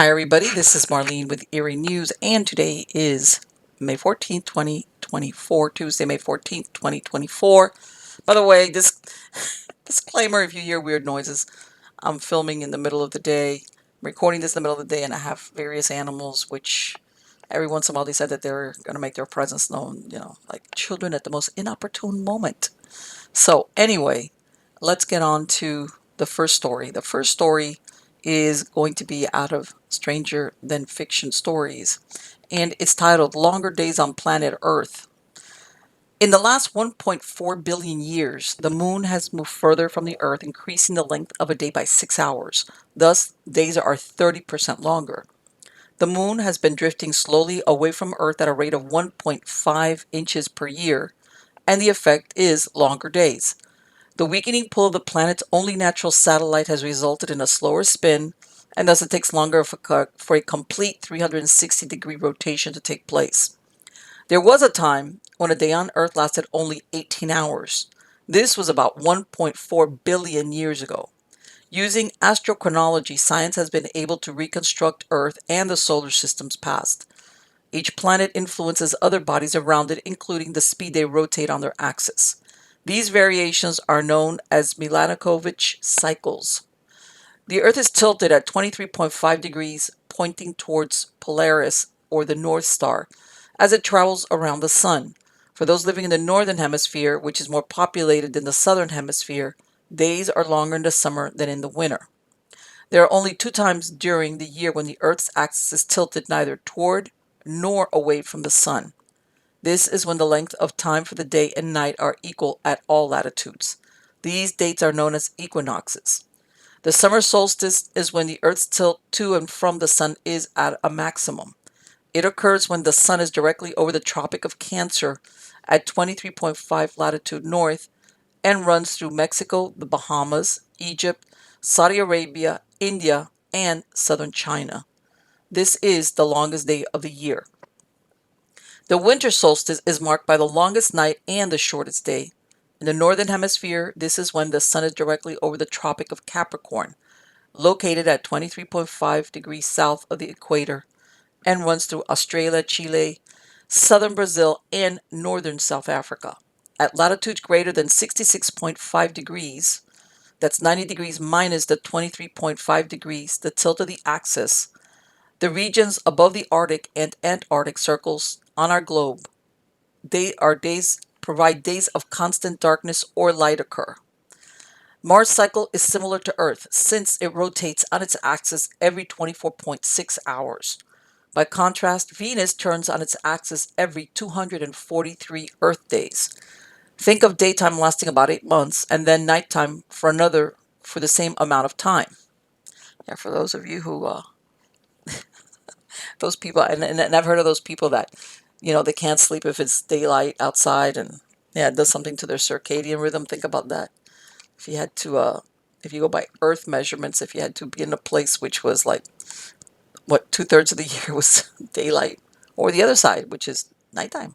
Hi, everybody. This is Marlene with Eerie News, and today is May 14th, 2024, Tuesday, May 14th, 2024. By the way, this disclaimer, if you hear weird noises, I'm filming in the middle of the day, recording this in the middle of the day, and I have various animals, which every once in a while they said that they're going to make their presence known, like children at the most inopportune moment. So, anyway, let's get on to the first story. The first story is going to be out of Stranger Than Fiction Stories, and it's titled Longer Days on Planet Earth. In the last 1.4 billion years, the moon has moved further from the Earth, increasing the length of a day by 6 hours. Thus, days are 30% longer. The moon has been drifting slowly away from Earth at a rate of 1.5 inches per year, and the effect is longer days. The weakening pull of the planet's only natural satellite has resulted in a slower spin, and thus it takes longer for a complete 360-degree rotation to take place. There was a time when a day on Earth lasted only 18 hours. This was about 1.4 billion years ago. Using astrochronology, science has been able to reconstruct Earth and the solar system's past. Each planet influences other bodies around it, including the speed they rotate on their axis. These variations are known as Milankovitch cycles. The Earth is tilted at 23.5 degrees, pointing towards Polaris, or the North Star, as it travels around the Sun. For those living in the Northern Hemisphere, which is more populated than the Southern Hemisphere, days are longer in the summer than in the winter. There are only two times during the year when the Earth's axis is tilted neither toward nor away from the Sun. This is when the length of time for the day and night are equal at all latitudes. These dates are known as equinoxes. The summer solstice is when the Earth's tilt to and from the Sun is at a maximum. It occurs when the Sun is directly over the Tropic of Cancer at 23.5 latitude north and runs through Mexico, the Bahamas, Egypt, Saudi Arabia, India, and southern China. This is the longest day of the year. The winter solstice is marked by the longest night and the shortest day. In the northern hemisphere, this is when the sun is directly over the Tropic of Capricorn, located at 23.5 degrees south of the equator, and runs through Australia, Chile, southern Brazil, and northern South Africa. At latitudes greater than 66.5 degrees, that's 90 degrees minus the 23.5 degrees, the tilt of the axis, the regions above the Arctic and Antarctic circles on our globe, provide days of constant darkness or light occur. Mars' cycle is similar to Earth since it rotates on its axis every 24.6 hours. By contrast, Venus turns on its axis every 243 Earth days. Think of daytime lasting about 8 months and then nighttime for the same amount of time. Yeah, for those of you who those people, and I've heard of those people that, they can't sleep if it's daylight outside, and yeah, it does something to their circadian rhythm. Think about that. If you had to, if you go by Earth measurements, if you had to be in a place which was like, what, 2/3 of the year was daylight, or the other side, which is nighttime.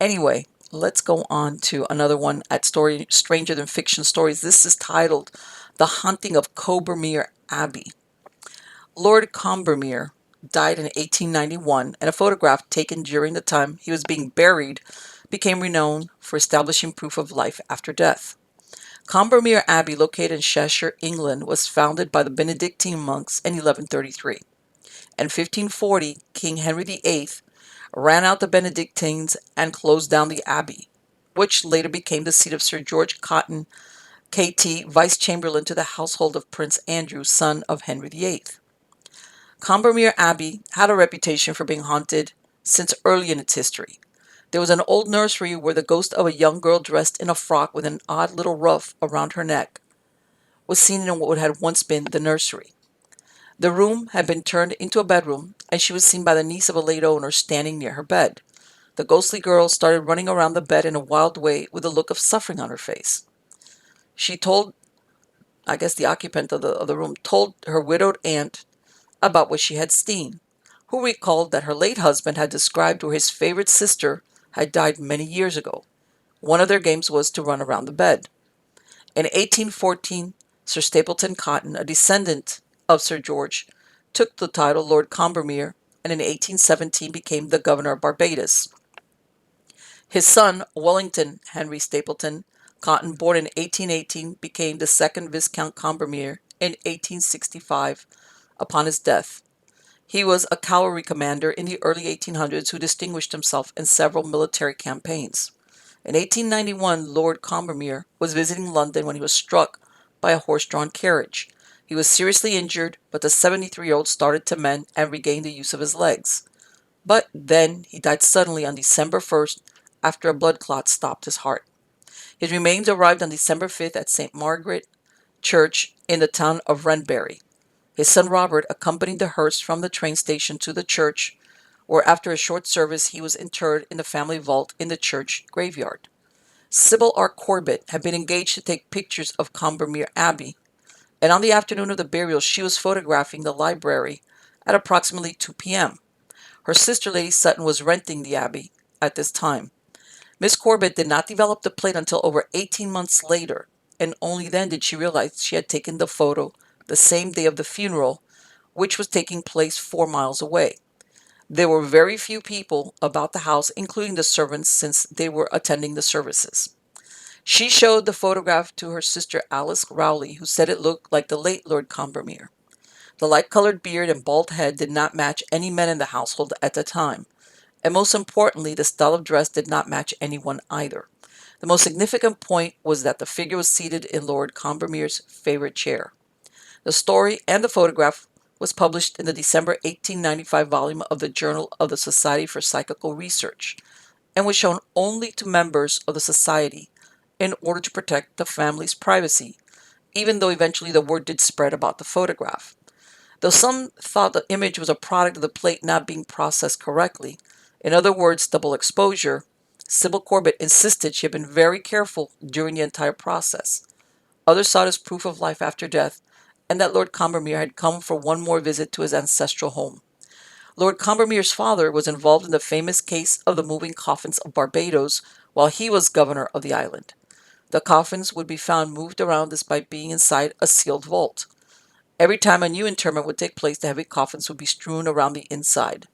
Anyway, let's go on to another one at Stranger Than Fiction Stories. This is titled The Haunting of Combermere Abbey. Lord Combermere died in 1891, and a photograph taken during the time he was being buried became renowned for establishing proof of life after death. Combermere Abbey, located in Cheshire, England, was founded by the Benedictine monks in 1133. In 1540, King Henry VIII ran out the Benedictines and closed down the abbey, which later became the seat of Sir George Cotton, KT, Vice Chamberlain to the household of Prince Andrew, son of Henry VIII. Combermere Abbey had a reputation for being haunted since early in its history. There was an old nursery where the ghost of a young girl dressed in a frock with an odd little ruff around her neck was seen in what had once been the nursery. The room had been turned into a bedroom, and she was seen by the niece of a late owner standing near her bed. The ghostly girl started running around the bed in a wild way with a look of suffering on her face. She told, I guess the occupant of the room, told her widowed aunt about what she had seen, who recalled that her late husband had described where his favorite sister had died many years ago. One of their games was to run around the bed. In 1814, Sir Stapleton Cotton, a descendant of Sir George, took the title Lord Combermere, and in 1817 became the governor of Barbados. His son, Wellington Henry Stapleton Cotton, born in 1818, became the second Viscount Combermere in 1865 upon his death. He was a cavalry commander in the early 1800s who distinguished himself in several military campaigns. In 1891, Lord Combermere was visiting London when he was struck by a horse-drawn carriage. He was seriously injured, but the 73-year-old started to mend and regained the use of his legs. But then he died suddenly on December 1st after a blood clot stopped his heart. His remains arrived on December 5th at St. Margaret Church in the town of Wrenbury. His son Robert accompanied the hearse from the train station to the church, where after a short service he was interred in the family vault in the church graveyard. Sybil R. Corbett had been engaged to take pictures of Combermere Abbey, and on the afternoon of the burial she was photographing the library at approximately 2 p.m. Her sister, Lady Sutton, was renting the Abbey at this time. Miss Corbett did not develop the plate until over 18 months later, and only then did she realize she had taken the photo the same day of the funeral, which was taking place 4 miles away. There were very few people about the house, including the servants, since they were attending the services. She showed the photograph to her sister Alice Rowley, who said it looked like the late Lord Combermere. The light-colored beard and bald head did not match any men in the household at the time, and most importantly, the style of dress did not match anyone either. The most significant point was that the figure was seated in Lord Combermere's favorite chair. The story and the photograph was published in the December 1895 volume of the Journal of the Society for Psychical Research, and was shown only to members of the society in order to protect the family's privacy, even though eventually the word did spread about the photograph. Though some thought the image was a product of the plate not being processed correctly, in other words, double exposure, Sybil Corbett insisted she had been very careful during the entire process. Others saw it as proof of life after death, and that Lord Combermere had come for one more visit to his ancestral home. Lord Combermere's father was involved in the famous case of the moving coffins of Barbados while he was governor of the island. The coffins would be found moved around despite being inside a sealed vault. Every time a new interment would take place, the heavy coffins would be strewn around the inside.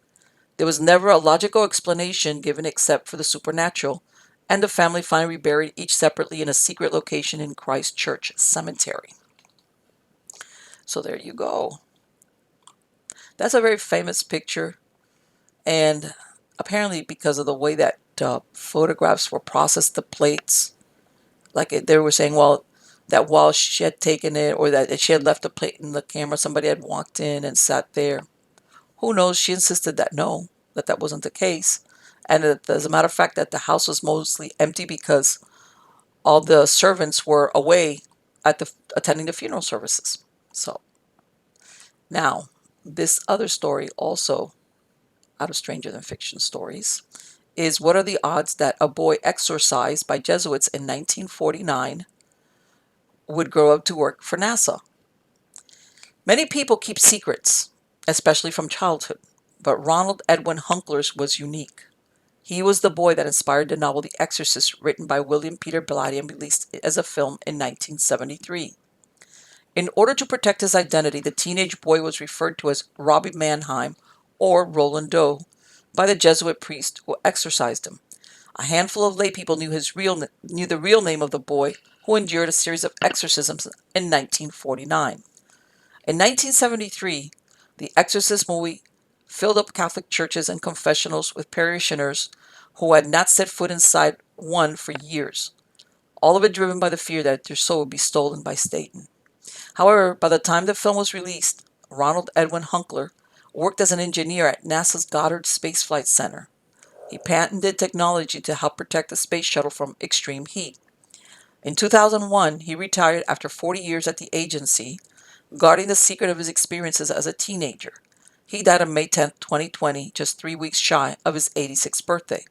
There was never a logical explanation given except for the supernatural, and the family finally reburied each separately in a secret location in Christ Church Cemetery. So there you go. That's a very famous picture, and apparently because of the way that photographs were processed, the plates, they were saying, well, that while she had taken it or that she had left the plate in the camera, somebody had walked in and sat there. Who knows? She insisted that no, that wasn't the case. And that, as a matter of fact, that the house was mostly empty because all the servants were away at attending the funeral services. So now, this other story also out of Stranger Than Fiction stories is, what are the odds that a boy exorcised by Jesuits in 1949 would grow up to work for NASA? Many people keep secrets, especially from childhood, but Ronald Edwin Hunkler's was unique. He was the boy that inspired the novel The Exorcist, written by William Peter Blatty and released as a film in 1973. In order to protect his identity, the teenage boy was referred to as Robbie Mannheim or Roland Doe by the Jesuit priest who exorcised him. A handful of laypeople knew the real name of the boy, who endured a series of exorcisms in 1949. In 1973, the Exorcist movie filled up Catholic churches and confessionals with parishioners who had not set foot inside one for years, all of it driven by the fear that their soul would be stolen by Satan. However, by the time the film was released, Ronald Edwin Hunkler worked as an engineer at NASA's Goddard Space Flight Center. He patented technology to help protect the space shuttle from extreme heat. In 2001, he retired after 40 years at the agency, guarding the secret of his experiences as a teenager. He died on May 10, 2020, just 3 weeks shy of his 86th birthday.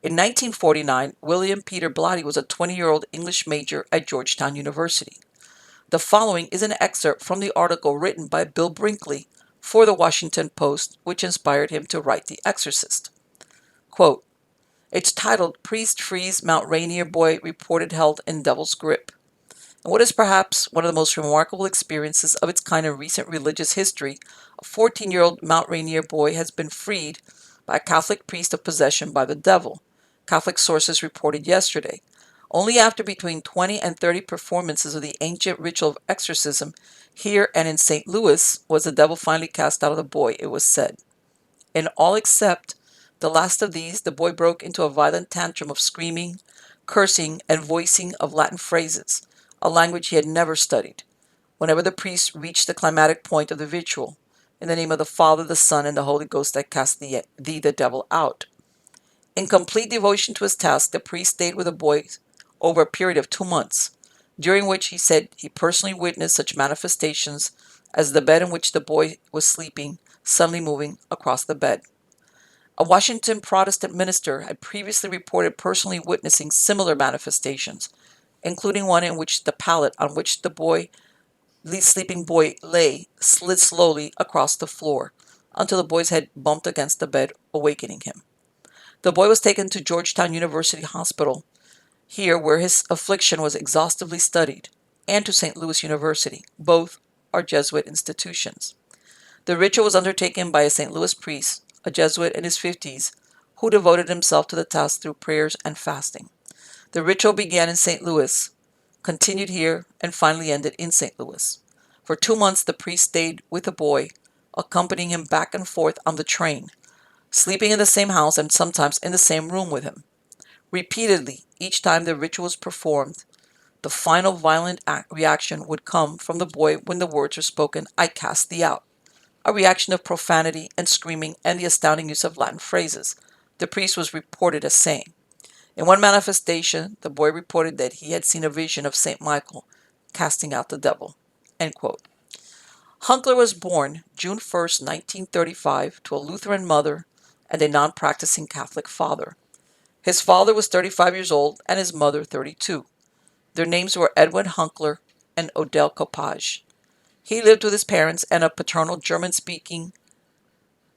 In 1949, William Peter Blatty was a 20-year-old English major at Georgetown University. The following is an excerpt from the article written by Bill Brinkley for the Washington Post, which inspired him to write The Exorcist. Quote, it's titled, Priest Frees Mount Rainier Boy Reported Held in Devil's Grip. And what is perhaps one of the most remarkable experiences of its kind in recent religious history, a 14-year-old Mount Rainier boy has been freed by a Catholic priest of possession by the devil, Catholic sources reported yesterday. Only after between 20 and 30 performances of the ancient ritual of exorcism here and in St. Louis was the devil finally cast out of the boy, it was said. In all except the last of these, the boy broke into a violent tantrum of screaming, cursing, and voicing of Latin phrases, a language he had never studied. Whenever the priest reached the climatic point of the ritual, in the name of the Father, the Son, and the Holy Ghost, I cast thee, the devil, out. In complete devotion to his task, the priest stayed with the boy over a period of 2 months, during which he said he personally witnessed such manifestations as the bed in which the boy was sleeping suddenly moving across the bed. A Washington Protestant minister had previously reported personally witnessing similar manifestations, including one in which the pallet on which the sleeping boy lay slid slowly across the floor until the boy's head bumped against the bed, awakening him. The boy was taken to Georgetown University Hospital, here where his affliction was exhaustively studied, and to St. Louis University. Both are Jesuit institutions. The ritual was undertaken by a St. Louis priest, a Jesuit in his 50s, who devoted himself to the task through prayers and fasting. The ritual began in St. Louis, continued here, and finally ended in St. Louis. For 2 months, the priest stayed with the boy, accompanying him back and forth on the train, sleeping in the same house and sometimes in the same room with him. Repeatedly, each time the ritual was performed, the final violent reaction would come from the boy when the words were spoken, I cast thee out. A reaction of profanity and screaming and the astounding use of Latin phrases, the priest was reported as saying. In one manifestation, the boy reported that he had seen a vision of St. Michael casting out the devil. End quote. Hunkler was born June 1st, 1935, to a Lutheran mother and a non-practicing Catholic father. His father was 35 years old and his mother 32. Their names were Edwin Hunkler and Odell Copage. He lived with his parents and a paternal German-speaking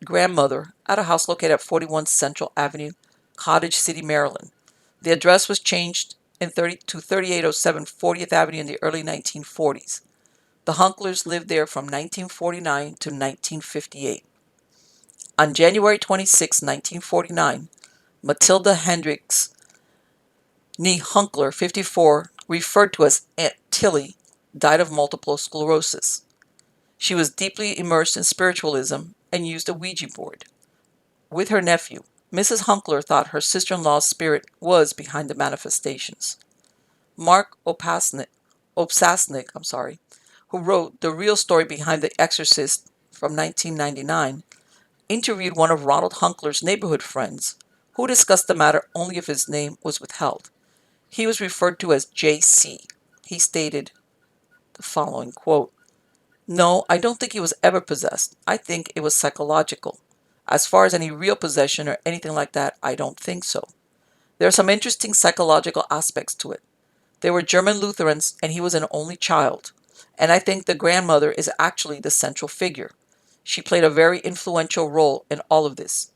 grandmother at a house located at 41 Central Avenue, Cottage City, Maryland. The address was changed to 3807 40th Avenue in the early 1940s. The Hunklers lived there from 1949 to 1958. On January 26, 1949, Matilda Hendricks Nee Hunkler, 54, referred to as Aunt Tilly, died of multiple sclerosis. She was deeply immersed in spiritualism and used a Ouija board. With her nephew, Mrs. Hunkler thought her sister-in-law's spirit was behind the manifestations. Mark Opsasnik, who wrote The Real Story Behind the Exorcist from 1999, interviewed one of Ronald Hunkler's neighborhood friends, who discussed the matter only if his name was withheld. He was referred to as J.C. He stated the following quote, No, I don't think he was ever possessed. I think it was psychological. As far as any real possession or anything like that, I don't think so. There are some interesting psychological aspects to it. They were German Lutherans, and he was an only child. And I think the grandmother is actually the central figure. She played a very influential role in all of this.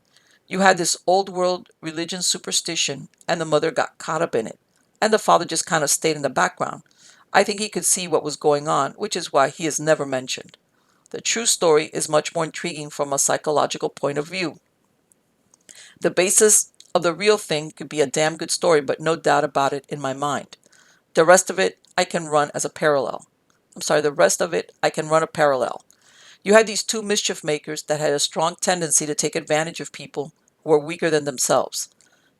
You had this old world religion superstition, and the mother got caught up in it, and the father just kind of stayed in the background. I think he could see what was going on, which is why he is never mentioned. The true story is much more intriguing from a psychological point of view. The basis of the real thing could be a damn good story, but no doubt about it in my mind. The rest of it I can run as a parallel. The rest of it I can run a parallel. You had these two mischief makers that had a strong tendency to take advantage of people who were weaker than themselves.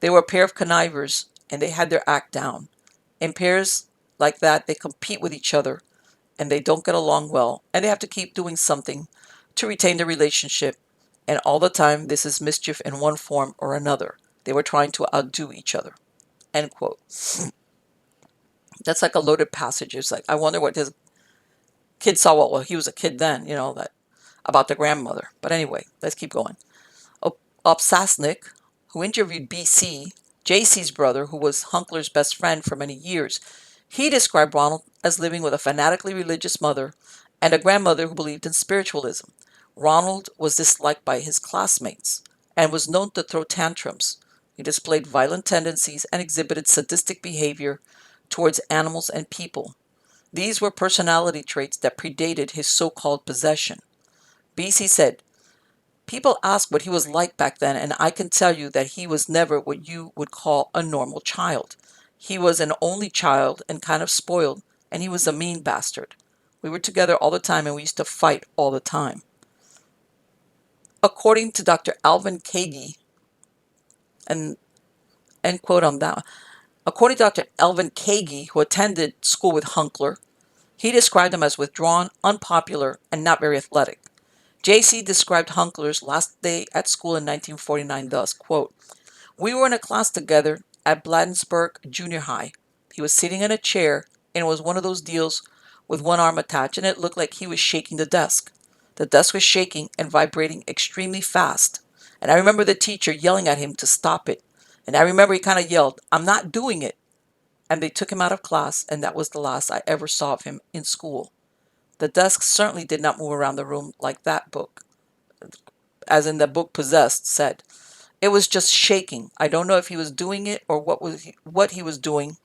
They were a pair of connivers, and they had their act down. In pairs like that, they compete with each other, and they don't get along well, and they have to keep doing something to retain the relationship, and all the time this is mischief in one form or another. They were trying to outdo each other. End quote. That's like a loaded passage. It's like, I wonder what his kid saw. Well, he was a kid then, that about the grandmother. But anyway, let's keep going. Opsasnik, who interviewed BC, JC's brother, who was Hunkler's best friend for many years, he described Ronald as living with a fanatically religious mother and a grandmother who believed in spiritualism. Ronald was disliked by his classmates and was known to throw tantrums. He displayed violent tendencies and exhibited sadistic behavior towards animals and people. These were personality traits that predated his so-called possession. BC said, people ask what he was like back then, and I can tell you that he was never what you would call a normal child. He was an only child and kind of spoiled, and he was a mean bastard. We were together all the time and we used to fight all the time. According to Dr. Alvin Kagi, and end quote on that. According to Dr. Alvin Kagi, who attended school with Hunkler, he described him as withdrawn, unpopular, and not very athletic. JC described Hunkler's last day at school in 1949 thus, quote, we were in a class together at Bladensburg Junior High. He was sitting in a chair, and it was one of those deals with one arm attached, and it looked like he was shaking the desk. The desk was shaking and vibrating extremely fast, and I remember the teacher yelling at him to stop it. And I remember he kind of yelled, I'm not doing it. And they took him out of class, and that was the last I ever saw of him in school. The desk certainly did not move around the room like that book, as in the book Possessed, said. It was just shaking. I don't know if he was doing it or what he was doing,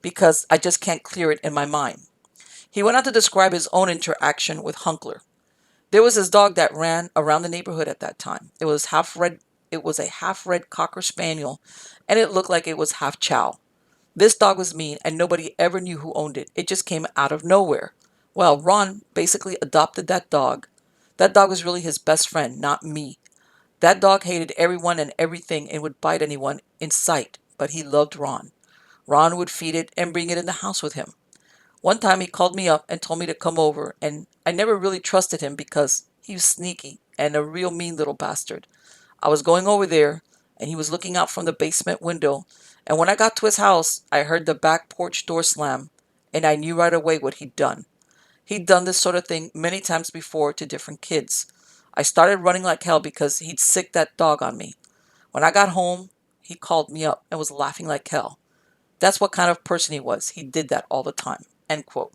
because I just can't clear it in my mind. He went on to describe his own interaction with Hunkler. There was his dog that ran around the neighborhood at that time. It was half red. It was a half red cocker spaniel, and it looked like it was half chow. This dog was mean, and nobody ever knew who owned it. It just came out of nowhere. Well, Ron basically adopted that dog. That dog was really his best friend, not me. That dog hated everyone and everything and would bite anyone in sight, but he loved Ron. Ron would feed it and bring it in the house with him. One time he called me up and told me to come over, and I never really trusted him because he was sneaky and a real mean little bastard. I was going over there, and he was looking out from the basement window, and when I got to his house, I heard the back porch door slam, and I knew right away what he'd done. He'd done this sort of thing many times before to different kids. I started running like hell because he'd sicked that dog on me. When I got home, he called me up and was laughing like hell. That's what kind of person he was. He did that all the time. End quote.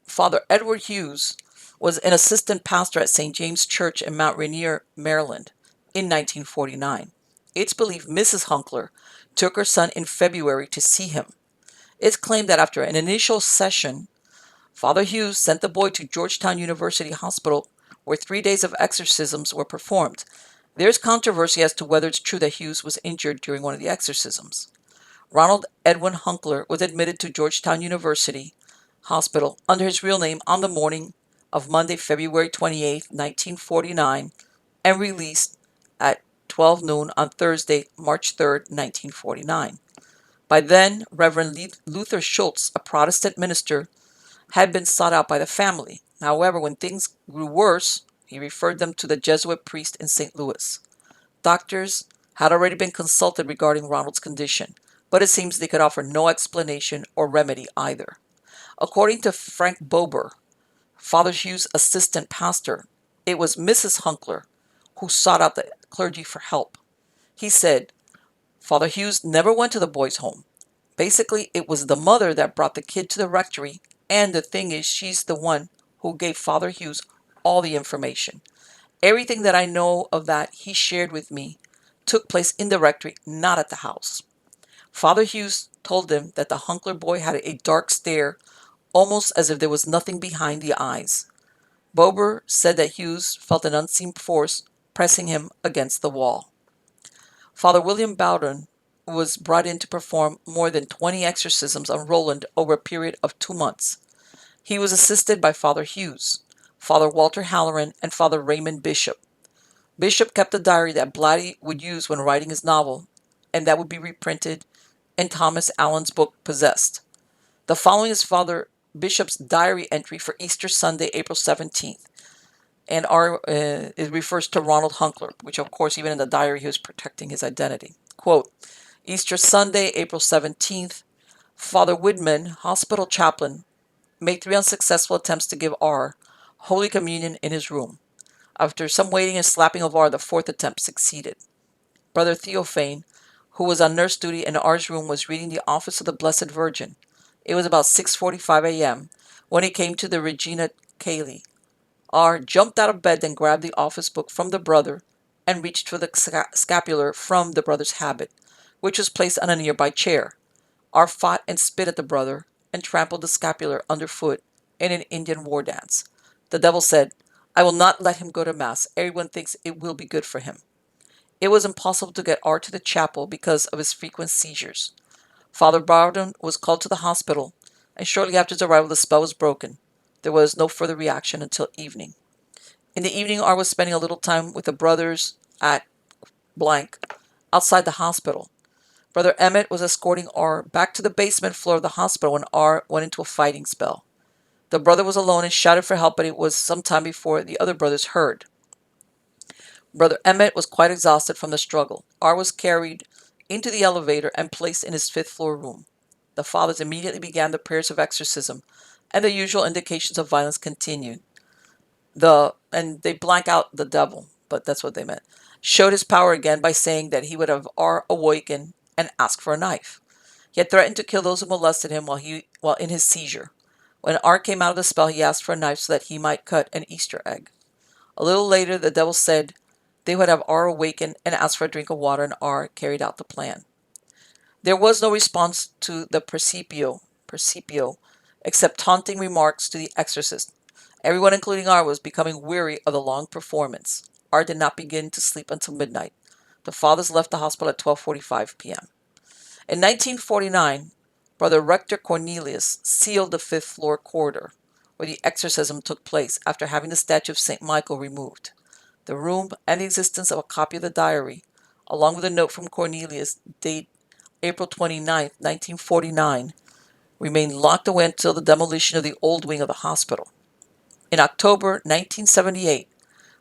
Father Edward Hughes was an assistant pastor at St. James Church in Mount Rainier, Maryland, in 1949. It's believed Mrs. Hunkler took her son in February to see him. It's claimed that after an initial session, Father Hughes sent the boy to Georgetown University Hospital, where 3 days of exorcisms were performed. There's controversy as to whether it's true that Hughes was injured during one of the exorcisms. Ronald Edwin Hunkler was admitted to Georgetown University Hospital under his real name on the morning of Monday, February 28, 1949, and released at 12 noon on Thursday, March 3, 1949. By then, Reverend Luther Schultz, a Protestant minister, had been sought out by the family. However, when things grew worse, he referred them to the Jesuit priest in St. Louis. Doctors had already been consulted regarding Ronald's condition, but it seems they could offer no explanation or remedy either. According to Frank Bober, Father Hughes' assistant pastor, it was Mrs. Hunkler who sought out the clergy for help. He said, Father Hughes never went to the boys' home. Basically, it was the mother that brought the kid to the rectory, and the thing is, she's the one who gave Father Hughes all the information. Everything that I know of that he shared with me took place in the rectory, not at the house. Father Hughes told them that the Hunkler boy had a dark stare, almost as if there was nothing behind the eyes. Bober said that Hughes felt an unseen force pressing him against the wall. Father William Bowden was brought in to perform more than 20 exorcisms on Roland over a period of 2 months. He was assisted by Father Hughes, Father Walter Halloran, and Father Raymond Bishop. Bishop kept a diary that Blatty would use when writing his novel, and that would be reprinted in Thomas Allen's book Possessed. The following is Father Bishop's diary entry for Easter Sunday, April 17th, and it refers to Ronald Hunkler, which of course even in the diary he was protecting his identity. Quote, Easter Sunday, April 17th, Father Widman, hospital chaplain, made 3 unsuccessful attempts to give R Holy Communion in his room. After some waiting and slapping of R, the 4th attempt succeeded. Brother Theophane, who was on nurse duty in R's room, was reading the Office of the Blessed Virgin. It was about 6:45 a.m. when he came to the Regina Caeli. R jumped out of bed and grabbed the office book from the brother and reached for the scapular from the brother's habit, which was placed on a nearby chair. R fought and spit at the brother and trampled the scapular underfoot in an Indian war dance. The devil said, I will not let him go to Mass. Everyone thinks it will be good for him. It was impossible to get R to the chapel because of his frequent seizures. Father Bowden was called to the hospital, and shortly after his arrival, the spell was broken. There was no further reaction until evening. In the evening, R was spending a little time with the brothers at blank outside the hospital. Brother Emmett was escorting R back to the basement floor of the hospital when R went into a fighting spell. The brother was alone and shouted for help, but it was some time before the other brothers heard. Brother Emmett was quite exhausted from the struggle. R was carried into the elevator and placed in his fifth floor room. The fathers immediately began the prayers of exorcism, and the usual indications of violence continued. And they blank out the devil, but that's what they meant. Showed his power again by saying that he would have R awaken and ask for a knife. He had threatened to kill those who molested him while in his seizure. When R came out of the spell, he asked for a knife so that he might cut an Easter egg. A little later, the devil said they would have R awaken and ask for a drink of water, and R carried out the plan. There was no response to the percipio, except taunting remarks to the exorcist. Everyone, including R, was becoming weary of the long performance. R did not begin to sleep until midnight. The fathers left the hospital at 12:45 p.m. In 1949, Brother Rector Cornelius sealed the fifth floor corridor where the exorcism took place after having the statue of St. Michael removed. The room and the existence of a copy of the diary, along with a note from Cornelius, date April 29, 1949, remained locked away until the demolition of the old wing of the hospital. In October 1978,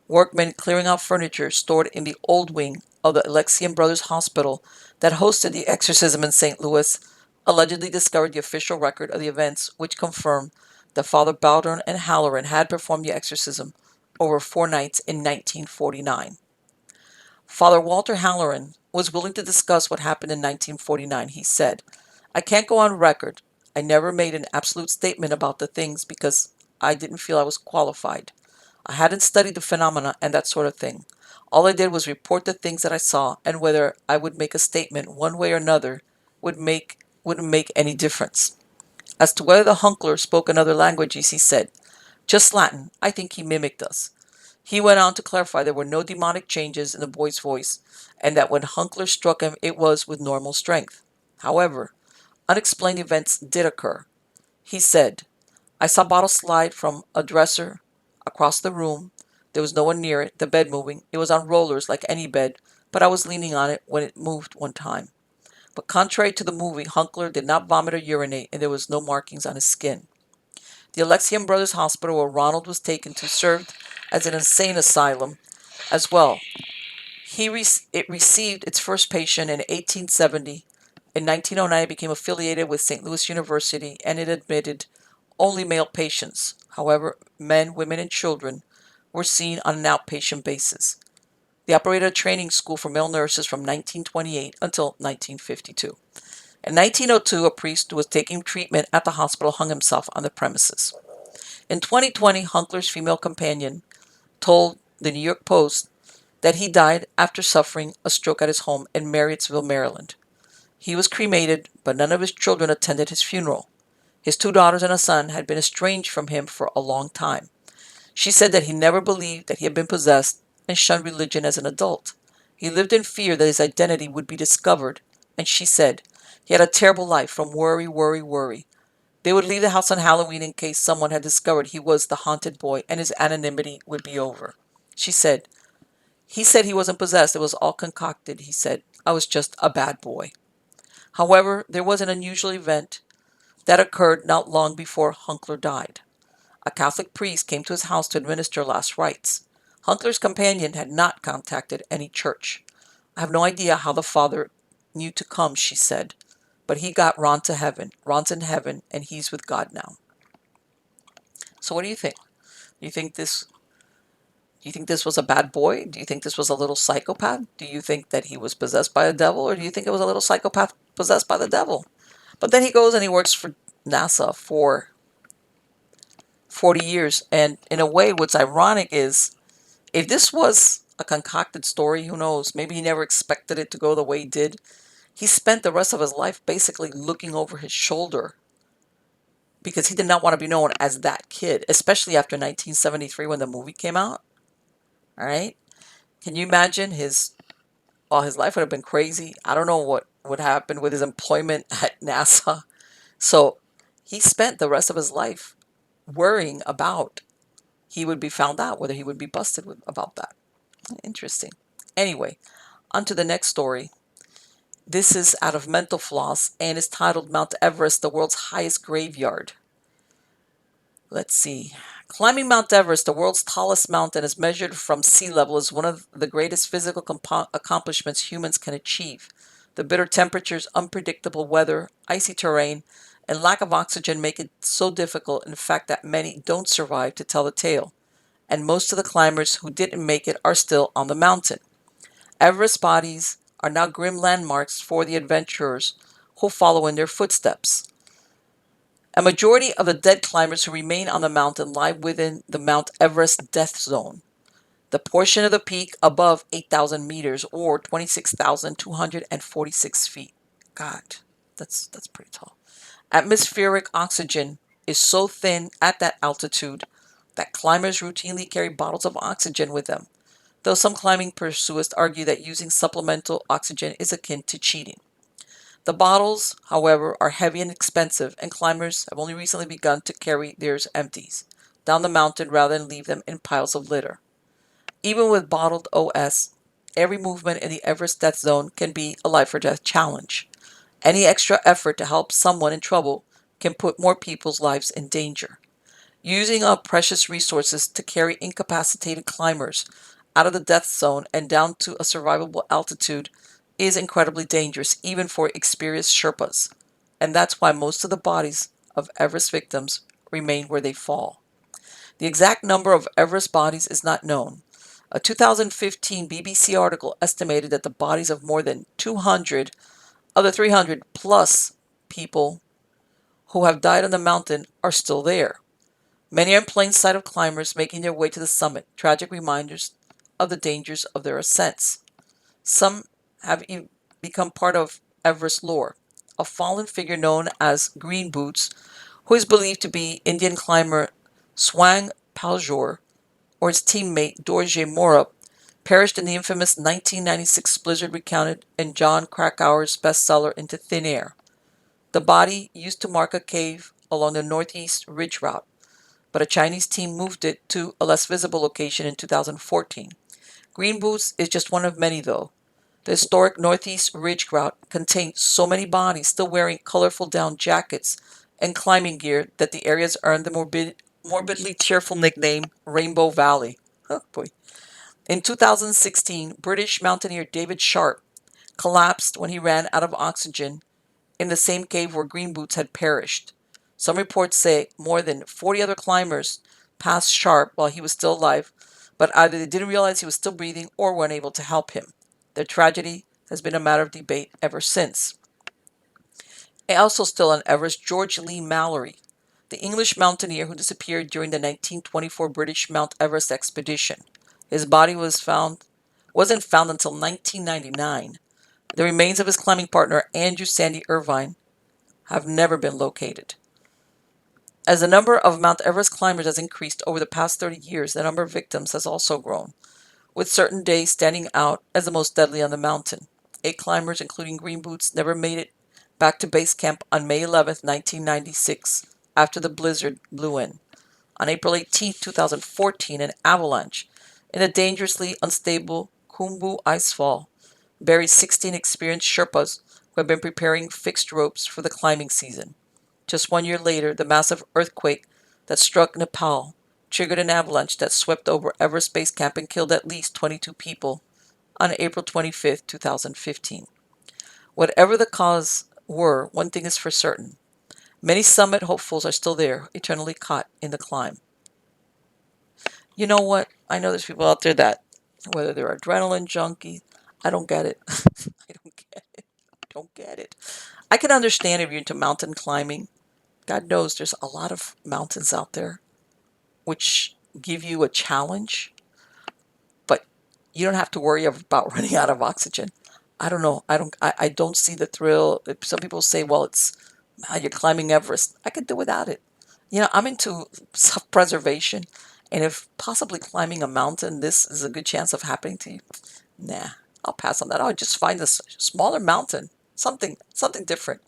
workmen clearing out furniture stored in the old wing of the Alexian Brothers Hospital that hosted the exorcism in St. Louis allegedly discovered the official record of the events, which confirmed that Father Bowden and Halloran had performed the exorcism over 4 nights in 1949. Father Walter Halloran was willing to discuss what happened in 1949. He said, "I can't go on record. I never made an absolute statement about the things because I didn't feel I was qualified. I hadn't studied the phenomena and that sort of thing. All I did was report the things that I saw, and whether I would make a statement one way or another wouldn't make any difference. As to whether the Hunkler spoke another languages, he said, just Latin. I think he mimicked us." He went on to clarify there were no demonic changes in the boy's voice, and that when Hunkler struck him, it was with normal strength. However, unexplained events did occur. He said, "I saw bottles slide from a dresser across the room. There was no one near it, the bed moving. It was on rollers like any bed, but I was leaning on it when it moved one time. But contrary to the movie, Hunkler did not vomit or urinate, and there was no markings on his skin." The Alexian Brothers Hospital, where Ronald was taken to, served as an insane asylum as well. It received its first patient in 1870. In 1909, it became affiliated with St. Louis University, and it admitted only male patients. However, men, women, and children were seen on an outpatient basis. They operated a training school for male nurses from 1928 until 1952. In 1902, a priest who was taking treatment at the hospital hung himself on the premises. In 2020, Hunkler's female companion told the New York Post that he died after suffering a stroke at his home in Marriottsville, Maryland. He was cremated, but none of his children attended his funeral. His 2 daughters and a son had been estranged from him for a long time. She said that he never believed that he had been possessed and shunned religion as an adult. He lived in fear that his identity would be discovered, and she said, he had a terrible life from worry, worry, worry. They would leave the house on Halloween in case someone had discovered he was the haunted boy and his anonymity would be over. She said, he said he wasn't possessed. It was all concocted. He said, I was just a bad boy. However, there was an unusual event that occurred not long before Hunkler died. A Catholic priest came to his house to administer last rites. Hunkler's companion had not contacted any church. I have no idea how the father knew to come, she said, but he got Ron to heaven. Ron's in heaven, and he's with God now. So what do you think? Do you think this was a bad boy? Do you think this was a little psychopath? Do you think that he was possessed by a devil, or do you think it was a little psychopath possessed by the devil? But then he goes and he works for NASA for 40 years, and in a way, what's ironic is, if this was a concocted story, who knows? Maybe he never expected it to go the way he did. He spent the rest of his life basically looking over his shoulder because he did not want to be known as that kid, especially after 1973 when the movie came out. All right. Can you imagine his life would have been crazy. I don't know what would happen with his employment at NASA. So he spent the rest of his life worrying about he would be found out, whether he would be busted about that. Interesting. Anyway, on to the next story. This is out of Mental Floss and is titled Mount Everest, the World's Highest Graveyard. Let's see. Climbing Mount Everest, the world's tallest mountain, as measured from sea level, is one of the greatest physical accomplishments humans can achieve. The bitter temperatures, unpredictable weather, icy terrain, and lack of oxygen make it so difficult, in fact, that many don't survive to tell the tale. And most of the climbers who didn't make it are still on the mountain. Everest bodies are now grim landmarks for the adventurers who follow in their footsteps. A majority of the dead climbers who remain on the mountain lie within the Mount Everest death zone, the portion of the peak above 8,000 meters or 26,246 feet. God, that's pretty tall. Atmospheric oxygen is so thin at that altitude that climbers routinely carry bottles of oxygen with them, though some climbing pursuers argue that using supplemental oxygen is akin to cheating. The bottles, however, are heavy and expensive, and climbers have only recently begun to carry theirs empties down the mountain rather than leave them in piles of litter. Even with bottled OS, every movement in the Everest death zone can be a life or death challenge. Any extra effort to help someone in trouble can put more people's lives in danger. Using up precious resources to carry incapacitated climbers out of the death zone and down to a survivable altitude is incredibly dangerous, even for experienced Sherpas. And that's why most of the bodies of Everest victims remain where they fall. The exact number of Everest bodies is not known. A 2015 BBC article estimated that the bodies of more than 200 of the 300 plus people who have died on the mountain are still there. Many are in plain sight of climbers making their way to the summit, tragic reminders of the dangers of their ascents. Some have become part of Everest lore. A fallen figure known as Green Boots, who is believed to be Indian climber Swang Paljor, or his teammate Dorje Mora, perished in the infamous 1996 blizzard recounted in John Krakauer's bestseller Into Thin Air. The body used to mark a cave along the Northeast Ridge Route, but a Chinese team moved it to a less visible location in 2014. Green Boots is just one of many, though. The historic Northeast Ridge Route contained so many bodies still wearing colorful down jackets and climbing gear that the area has earned the morbidly cheerful nickname Rainbow Valley. Oh boy. In 2016, British mountaineer David Sharp collapsed when he ran out of oxygen in the same cave where Green Boots had perished. Some reports say more than 40 other climbers passed Sharp while he was still alive, but either they didn't realize he was still breathing or were unable to help him. Their tragedy has been a matter of debate ever since. Also still on Everest, George Lee Mallory, the English mountaineer who disappeared during the 1924 British Mount Everest expedition. His body wasn't found until 1999. The remains of his climbing partner, Andrew Sandy Irvine, have never been located. As the number of Mount Everest climbers has increased over the past 30 years, the number of victims has also grown, with certain days standing out as the most deadly on the mountain. 8 climbers, including Green Boots, never made it back to base camp on May 11, 1996, after the blizzard blew in. On April 18, 2014, an avalanche in the dangerously unstable Khumbu icefall buried 16 experienced Sherpas who had been preparing fixed ropes for the climbing season. Just 1 year later, the massive earthquake that struck Nepal triggered an avalanche that swept over Everest Base Camp and killed at least 22 people on April 25, 2015. Whatever the cause were, one thing is for certain. Many summit hopefuls are still there, eternally caught in the climb. You know what? I know there's people out there that, whether they're adrenaline junkies, I don't get it. I don't get it. I don't get it. I can understand if you're into mountain climbing. God knows there's a lot of mountains out there which give you a challenge, but you don't have to worry about running out of oxygen. I don't know. I don't see the thrill. Some people say, well, it's you're climbing Everest. I could do without it. I'm into self-preservation, and if possibly climbing a mountain, this is a good chance of happening to you. Nah, I'll pass on that. I'll just find a smaller mountain, something different.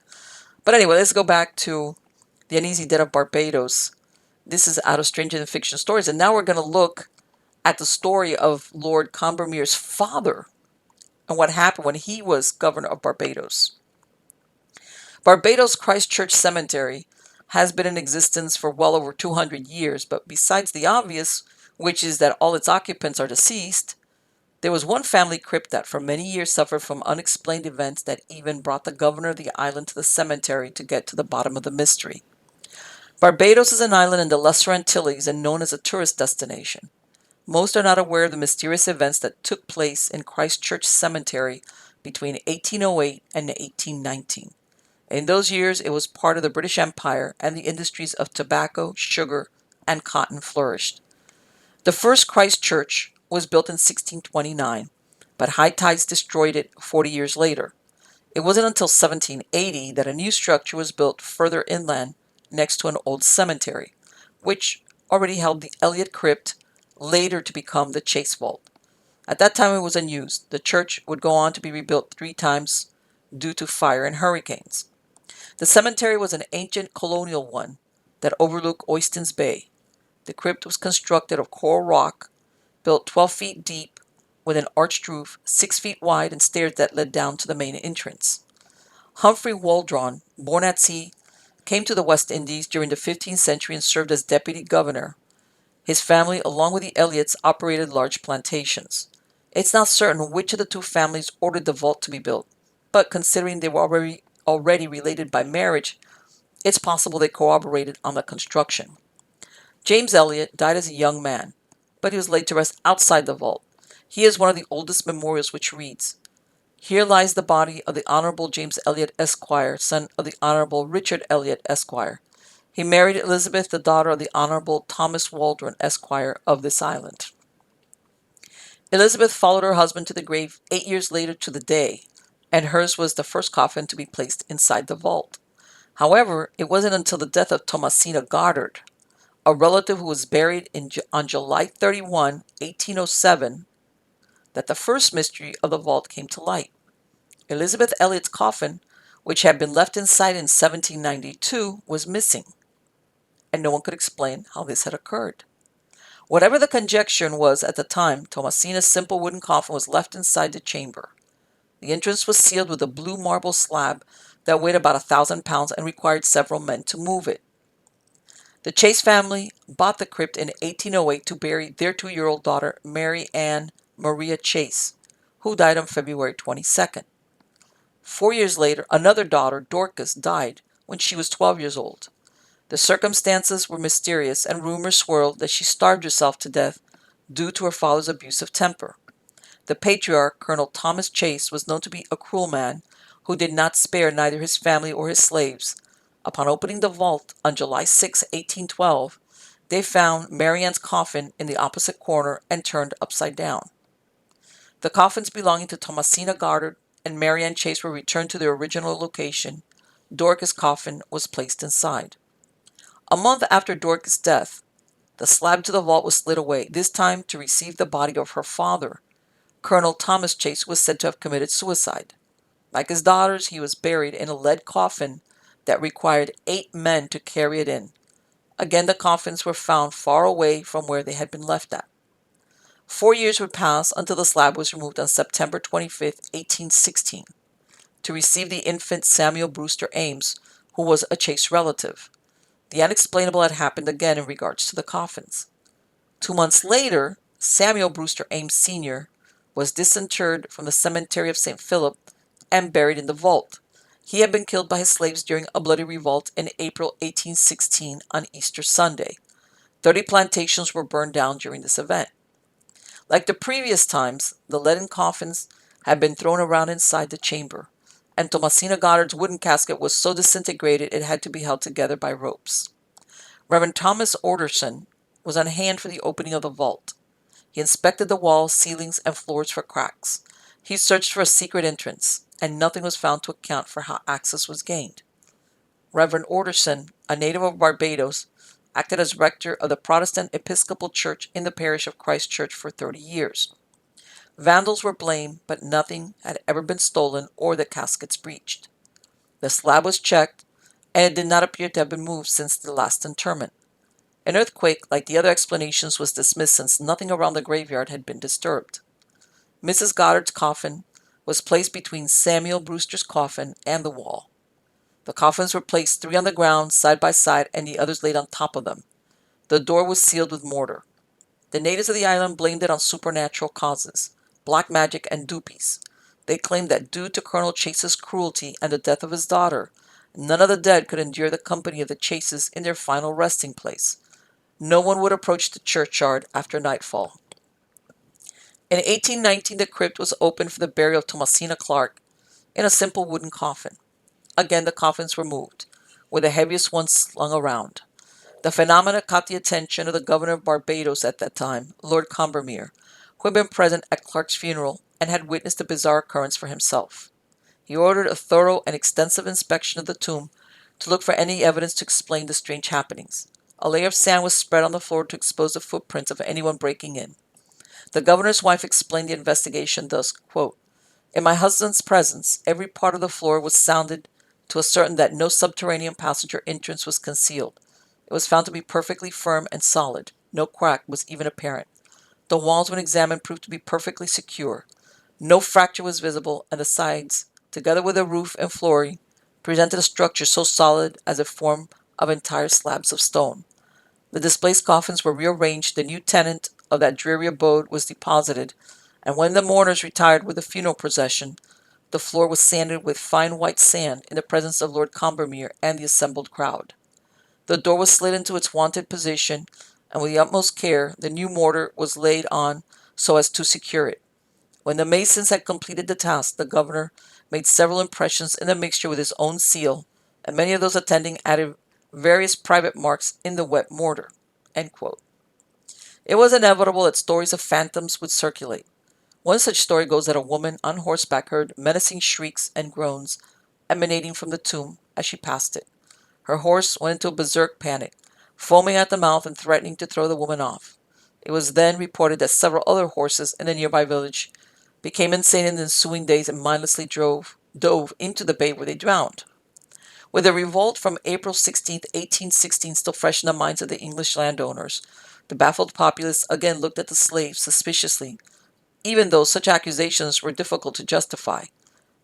But anyway, let's go back to the Uneasy Dead of Barbados. This is out of Stranger Than Fiction Stories, and now we're going to look at the story of Lord Combermere's father and what happened when he was governor of Barbados. Barbados Christ Church Cemetery has been in existence for well over 200 years, but besides the obvious, which is that all its occupants are deceased, there was one family crypt that for many years suffered from unexplained events that even brought the governor of the island to the cemetery to get to the bottom of the mystery. Barbados is an island in the Lesser Antilles and known as a tourist destination. Most are not aware of the mysterious events that took place in Christ Church Cemetery between 1808 and 1819. In those years, it was part of the British Empire, and the industries of tobacco, sugar, and cotton flourished. The first Christ Church was built in 1629, but high tides destroyed it 40 years later. It wasn't until 1780 that a new structure was built further inland next to an old cemetery, which already held the Elliot Crypt, later to become the Chase Vault. At that time, it was unused. The church would go on to be rebuilt 3 times due to fire and hurricanes. The cemetery was an ancient colonial one that overlooked Oystins Bay. The crypt was constructed of coral rock, built 12 feet deep, with an arched roof 6 feet wide and stairs that led down to the main entrance. Humphrey Waldron, born at sea, came to the West Indies during the 15th century and served as deputy governor. His family, along with the Elliots, operated large plantations. It's not certain which of the two families ordered the vault to be built, but considering they were already related by marriage, it's possible they cooperated on the construction. James Elliot died as a young man, but he was laid to rest outside the vault. He is one of the oldest memorials, which reads, "Here lies the body of the Honorable James Elliot, Esquire, son of the Honorable Richard Elliot, Esquire. He married Elizabeth, the daughter of the Honorable Thomas Waldron, Esquire, of this island." Elizabeth followed her husband to the grave 8 years later to the day, and hers was the first coffin to be placed inside the vault. However, it wasn't until the death of Thomasina Goddard, a relative who was buried on July 31, 1807, that the first mystery of the vault came to light. Elizabeth Elliot's coffin, which had been left inside in 1792, was missing, and no one could explain how this had occurred. Whatever the conjecture was at the time, Thomasina's simple wooden coffin was left inside the chamber. The entrance was sealed with a blue marble slab that weighed about 1,000 pounds and required several men to move it. The Chase family bought the crypt in 1808 to bury their 2-year-old daughter, Mary Ann Maria Chase, who died on February 22nd. 4 years later, another daughter, Dorcas, died when she was 12 years old. The circumstances were mysterious, and rumors swirled that she starved herself to death due to her father's abusive temper. The patriarch, Colonel Thomas Chase, was known to be a cruel man who did not spare neither his family or his slaves. Upon opening the vault on July 6, 1812, they found Marianne's coffin in the opposite corner and turned upside down. The coffins belonging to Thomasina Goddard and Marianne Chase were returned to their original location. Dorcas' coffin was placed inside. A month after Dorcas' death, the slab to the vault was slid away, this time to receive the body of her father. Colonel Thomas Chase was said to have committed suicide. Like his daughters, he was buried in a lead coffin that required 8 men to carry it in. Again, the coffins were found far away from where they had been left at. 4 years would pass until the slab was removed on September 25th, 1816, to receive the infant Samuel Brewster Ames, who was a Chase relative. The unexplainable had happened again in regards to the coffins. 2 months later, Samuel Brewster Ames Sr. was disinterred from the cemetery of St. Philip and buried in the vault. He had been killed by his slaves during a bloody revolt in April 1816 on Easter Sunday. 30 plantations were burned down during this event. Like the previous times, the leaden coffins had been thrown around inside the chamber, and Thomasina Goddard's wooden casket was so disintegrated it had to be held together by ropes. Reverend Thomas Orderson was on hand for the opening of the vault. He inspected the walls, ceilings, and floors for cracks. He searched for a secret entrance, and nothing was found to account for how access was gained. Reverend Orderson, a native of Barbados, acted as rector of the Protestant Episcopal Church in the parish of Christ Church for 30 years. Vandals were blamed, but nothing had ever been stolen or the caskets breached. The slab was checked, and it did not appear to have been moved since the last interment. An earthquake, like the other explanations, was dismissed since nothing around the graveyard had been disturbed. Mrs. Goddard's coffin was placed between Samuel Brewster's coffin and the wall. The coffins were placed 3 on the ground, side by side, and the others laid on top of them. The door was sealed with mortar. The natives of the island blamed it on supernatural causes, black magic and doopies. They claimed that due to Colonel Chase's cruelty and the death of his daughter, none of the dead could endure the company of the Chases in their final resting place. No one would approach the churchyard after nightfall. In 1819, the crypt was opened for the burial of Thomasina Clark in a simple wooden coffin. Again, the coffins were moved, with the heaviest ones slung around. The phenomena caught the attention of the governor of Barbados at that time, Lord Combermere, who had been present at Clark's funeral and had witnessed the bizarre occurrence for himself. He ordered a thorough and extensive inspection of the tomb to look for any evidence to explain the strange happenings. A layer of sand was spread on the floor to expose the footprints of anyone breaking in. The governor's wife explained the investigation thus, quote, "In my husband's presence, every part of the floor was sounded to ascertain that no subterranean passage or entrance was concealed. It was found to be perfectly firm and solid. No crack was even apparent. The walls, when examined, proved to be perfectly secure. No fracture was visible, and the sides, together with the roof and flooring, presented a structure so solid as if formed of entire slabs of stone. The displaced coffins were rearranged, the new tenant of that dreary abode was deposited, and when the mourners retired with the funeral procession, the floor was sanded with fine white sand in the presence of Lord Combermere and the assembled crowd. The door was slid into its wonted position, and with the utmost care, the new mortar was laid on so as to secure it. When the masons had completed the task, the governor made several impressions in the mixture with his own seal, and many of those attending added various private marks in the wet mortar." End quote. It was inevitable that stories of phantoms would circulate. One such story goes that a woman on horseback heard menacing shrieks and groans emanating from the tomb as she passed it. Her horse went into a berserk panic, foaming at the mouth and threatening to throw the woman off. It was then reported that several other horses in the nearby village became insane in the ensuing days and mindlessly dove into the bay where they drowned. With the revolt from April 16, 1816 still fresh in the minds of the English landowners, the baffled populace again looked at the slaves suspiciously, even though such accusations were difficult to justify.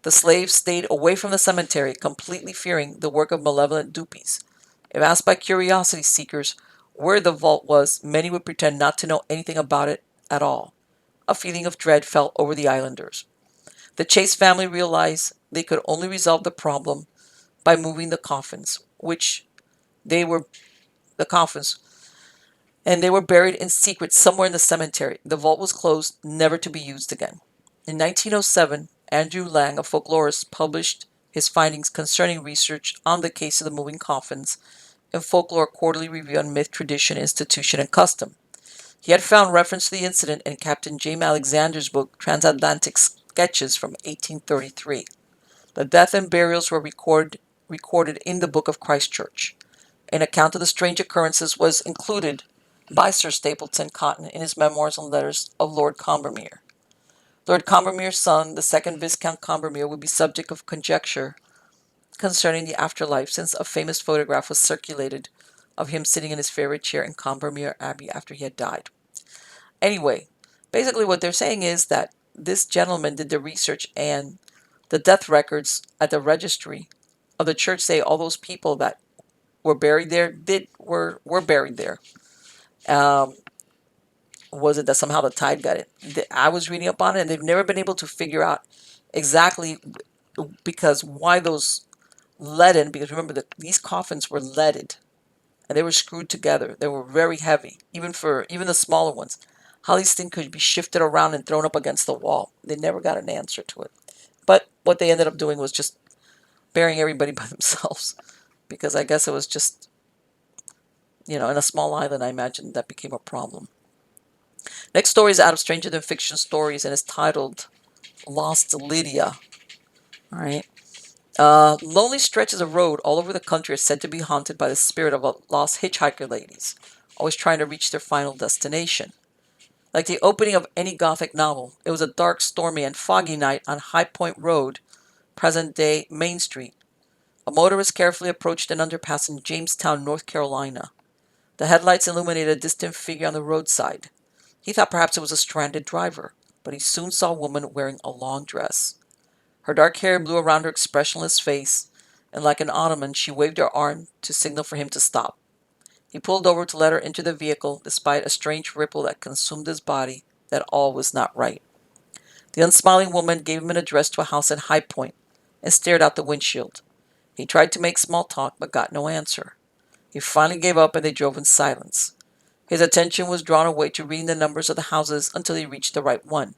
The slaves stayed away from the cemetery, completely fearing the work of malevolent doopies. If asked by curiosity seekers where the vault was, many would pretend not to know anything about it at all. A feeling of dread fell over the islanders. The Chase family realized they could only resolve the problem by moving the coffins, the coffins, and they were buried in secret somewhere in the cemetery. The vault was closed, never to be used again. In 1907, Andrew Lang, a folklorist, published his findings concerning research on the case of the moving coffins in Folklore Quarterly Review on Myth, Tradition, Institution, and Custom. He had found reference to the incident in Captain James Alexander's book Transatlantic Sketches from 1833. The death and burials were recorded in the Book of Christ Church. An account of the strange occurrences was included by Sir Stapleton Cotton in his Memoirs and Letters of Lord Combermere. Lord Combermere's son, the second Viscount Combermere, would be subject of conjecture concerning the afterlife, since a famous photograph was circulated of him sitting in his favorite chair in Combermere Abbey after he had died. Anyway, basically what they're saying is that this gentleman did the research, and the death records at the registry of the church say all those people that were buried there were buried there. Was it that somehow the tide got it? I was reading up on it, and they've never been able to figure out exactly because why those leaden. Because remember, these coffins were leaded, and they were screwed together. They were very heavy, even the smaller ones. How these things could be shifted around and thrown up against the wall? They never got an answer to it. But what they ended up doing was just burying everybody by themselves, because I guess it was just, in a small island, I imagine that became a problem. Next story is out of Stranger Than Fiction Stories, and is titled Lost Lydia. All right. Lonely stretches of road all over the country are said to be haunted by the spirit of lost hitchhiker ladies, always trying to reach their final destination. Like the opening of any Gothic novel, it was a dark, stormy, and foggy night on High Point Road, present-day Main Street. A motorist carefully approached an underpass in Jamestown, North Carolina. The headlights illuminated a distant figure on the roadside. He thought perhaps it was a stranded driver, but he soon saw a woman wearing a long dress. Her dark hair blew around her expressionless face, and like an ottoman, she waved her arm to signal for him to stop. He pulled over to let her into the vehicle, despite a strange ripple that consumed his body, that all was not right. The unsmiling woman gave him an address to a house in High Point and stared out the windshield. He tried to make small talk, but got no answer. He finally gave up and they drove in silence. His attention was drawn away to reading the numbers of the houses until he reached the right one.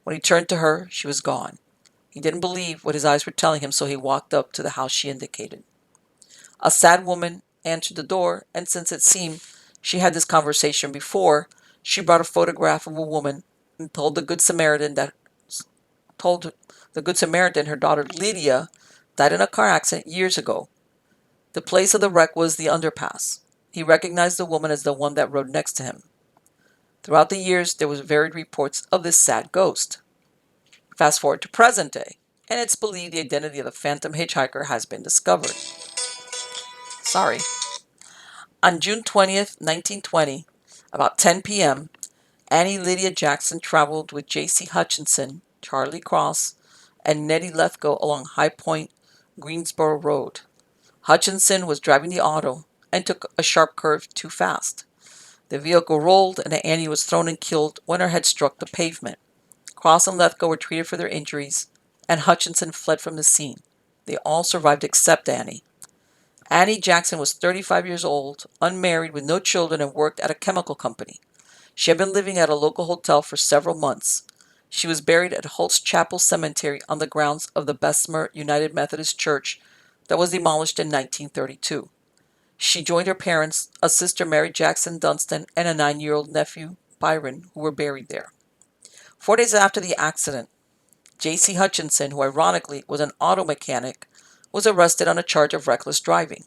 When he turned to her, she was gone. He didn't believe what his eyes were telling him, so he walked up to the house she indicated. A sad woman answered the door, and since it seemed she had this conversation before, she brought a photograph of a woman and told the Good Samaritan her daughter Lydia died in a car accident years ago. The place of the wreck was the underpass. He recognized the woman as the one that rode next to him. Throughout the years, there was varied reports of this sad ghost. Fast forward to present day, and it's believed the identity of the phantom hitchhiker has been discovered. Sorry. On June 20th, 1920, about 10 p.m., Annie Lydia Jackson traveled with J.C. Hutchinson, Charlie Cross, and Nettie Lethgo along High Point, Greensboro Road. Hutchinson was driving the auto and took a sharp curve too fast. The vehicle rolled and Annie was thrown and killed when her head struck the pavement. Cross and Lethgo were treated for their injuries, and Hutchinson fled from the scene. They all survived except Annie. Annie Jackson was 35 years old, unmarried with no children, and worked at a chemical company. She had been living at a local hotel for several months. She was buried at Holt's Chapel Cemetery on the grounds of the Bessemer United Methodist Church that was demolished in 1932. She joined her parents, a sister Mary Jackson Dunstan, and a 9-year-old nephew, Byron, who were buried there. 4 days after the accident, J.C. Hutchinson, who ironically was an auto mechanic, was arrested on a charge of reckless driving.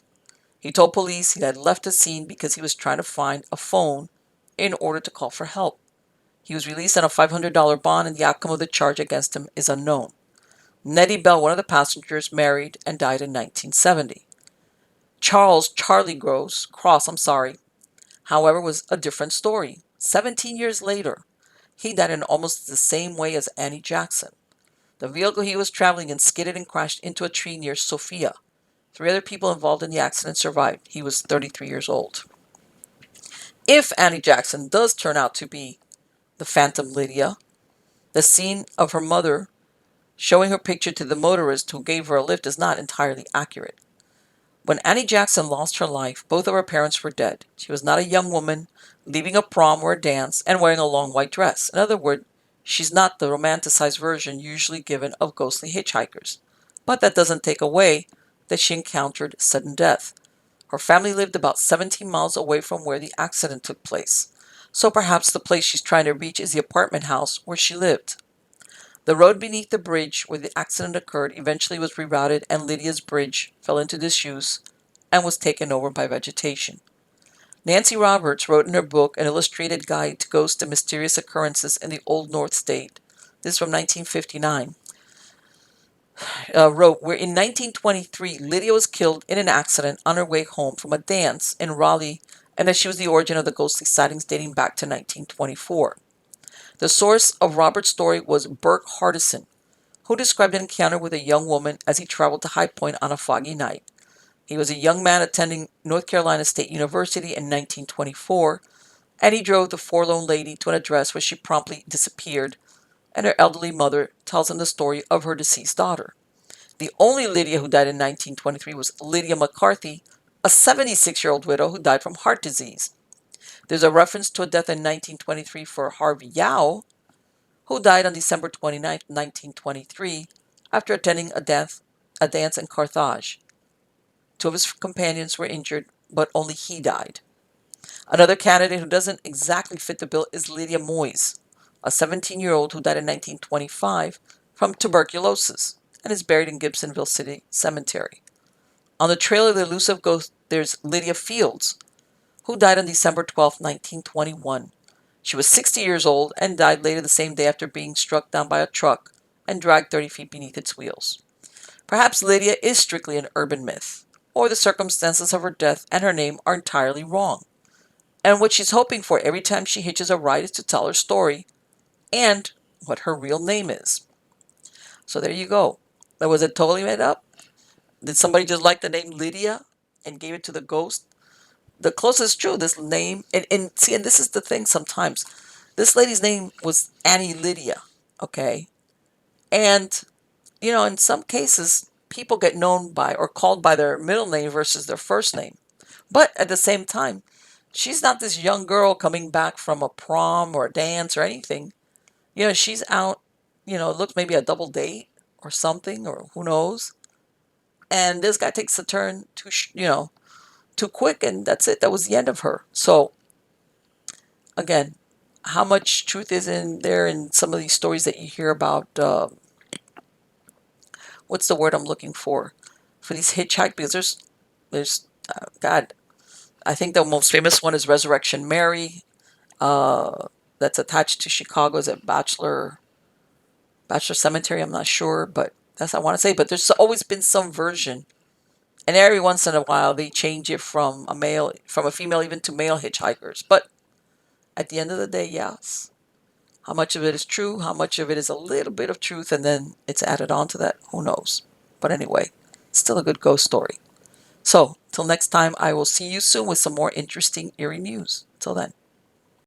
He told police he had left the scene because he was trying to find a phone in order to call for help. He was released on a $500 bond, and the outcome of the charge against him is unknown. Nettie Bell, one of the passengers, married and died in 1970. Charlie Cross, however, was a different story. 17 years later, he died in almost the same way as Annie Jackson. The vehicle he was traveling in skidded and crashed into a tree near Sophia. 3 other people involved in the accident survived. He was 33 years old. If Annie Jackson does turn out to be the Phantom Lydia, the scene of her mother showing her picture to the motorist who gave her a lift is not entirely accurate. When Annie Jackson lost her life, both of her parents were dead. She was not a young woman leaving a prom or a dance and wearing a long white dress. In other words, she's not the romanticized version usually given of ghostly hitchhikers. But that doesn't take away that she encountered sudden death. Her family lived about 17 miles away from where the accident took place. So perhaps the place she's trying to reach is the apartment house where she lived. The road beneath the bridge where the accident occurred eventually was rerouted, and Lydia's bridge fell into disuse and was taken over by vegetation. Nancy Roberts wrote in her book An Illustrated Guide to Ghosts and Mysterious Occurrences in the Old North State, this is from 1959, wrote, where in 1923 Lydia was killed in an accident on her way home from a dance in Raleigh, and that she was the origin of the ghostly sightings dating back to 1924. The source of Robert's story was Burke Hardison, who described an encounter with a young woman as he traveled to High Point on a foggy night. He was a young man attending North Carolina State University in 1924, and he drove the forlorn lady to an address where she promptly disappeared, and her elderly mother tells him the story of her deceased daughter. The only Lydia who died in 1923 was Lydia McCarthy, a 76-year-old widow who died from heart disease. There's a reference to a death in 1923 for Harvey Yao, who died on December 29, 1923, after attending a dance in Carthage. 2 of his companions were injured, but only he died. Another candidate who doesn't exactly fit the bill is Lydia Moyes, a 17-year-old who died in 1925 from tuberculosis. and is buried in Gibsonville City Cemetery. On the trail of the elusive ghost, there's Lydia Fields, who died on December 12, 1921. She was 60 years old and died later the same day after being struck down by a truck and dragged 30 feet beneath its wheels. Perhaps Lydia is strictly an urban myth, or the circumstances of her death and her name are entirely wrong. And what she's hoping for every time she hitches a ride is to tell her story and what her real name is. So there you go. That was it totally made up? Did somebody just like the name Lydia and gave it to the ghost? The closest true, this name, and see, and this is the thing sometimes. This lady's name was Annie Lydia, okay? And, in some cases, people get known by or called by their middle name versus their first name. But at the same time, she's not this young girl coming back from a prom or a dance or anything. She's out, it looks maybe a double date or something, or who knows. And this guy takes a turn too quick, and that's it. That was the end of her. So, again, how much truth is in there in some of these stories that you hear about? What's the word I'm looking for these hitchhike? Because God, I think the most famous one is Resurrection Mary. That's attached to Chicago as a Bachelor Cemetery. I'm not sure, but that's what I want to say. But there's always been some version, and every once in a while they change it from a female, even to male hitchhikers. But at the end of the day, yes. How much of it is true? How much of it is a little bit of truth, and then it's added on to that? Who knows? But anyway, it's still a good ghost story. So, till next time, I will see you soon with some more interesting eerie news. Till then.